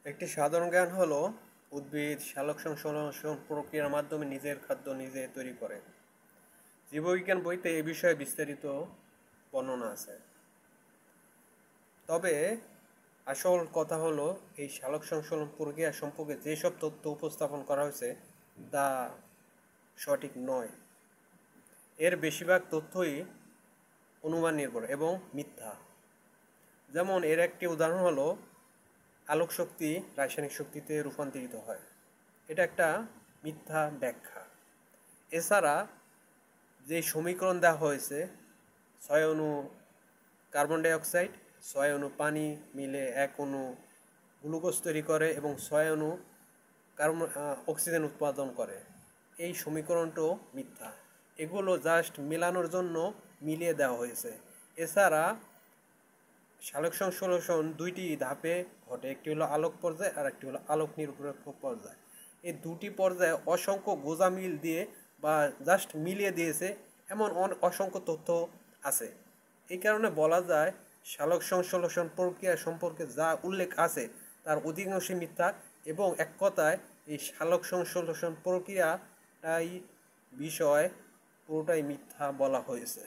একটি সাধারণ জ্ঞান হলো উদ্ভিদ সালোক সংশ্লেষণ প্রক্রিয়ার মাধ্যমে নিজের খাদ্য নিজে তৈরি করে। জীববিজ্ঞান বইতে এ বিষয়ে বিস্তারিত বর্ণনা আছে। তবে আসল কথা হলো এই সালোক সংশ্লেষণ প্রক্রিয়া সম্পর্কে যেসব তথ্য উপস্থাপন করা হয়েছে তা সঠিক নয়। এর বেশিরভাগ তথ্যই অনুমান নির্ভর এবং মিথ্যা। যেমন এর একটি উদাহরণ হলো আলোক শক্তি রাসায়নিক শক্তিতে রূপান্তরিত হয়, এটা একটা মিথ্যা ব্যাখ্যা। এছাড়া যে সমীকরণ দেওয়া হয়েছে 6 অণু কার্বন ডাইঅক্সাইড 6 অণু পানি মিলে 1 অণু গ্লুকোজ তৈরি করে এবং 6 অণু অক্সিজেন উৎপাদন করে, এই সমীকরণটাও মিথ্যা। এগুলো জাস্ট মেলানোর জন্য মিলিয়ে দেওয়া হয়েছে। এছাড়া সালোক সংশ্লেষণ দুইটি ধাপে ঘটে, একটি হলো আলোক পর্যায় আর একটি হলো আলোক নিরপেক্ষ পর্যায়। এই দুটি পর্যায়ে অসংখ্য গোঁজামিল দিয়ে বা জাস্ট মিলিয়ে দিয়েছে এমন অসংখ্য তথ্য আছে। এই কারণে বলা যায় সালোক সংশ্লেষণ প্রক্রিয়া সম্পর্কে যা উল্লেখ আছে তার অধিকাংশই মিথ্যা এবং এক কথায় এই সালোক সংশ্লেষণ প্রক্রিয়াটাই বিষয় পুরোটাই মিথ্যা বলা হয়েছে।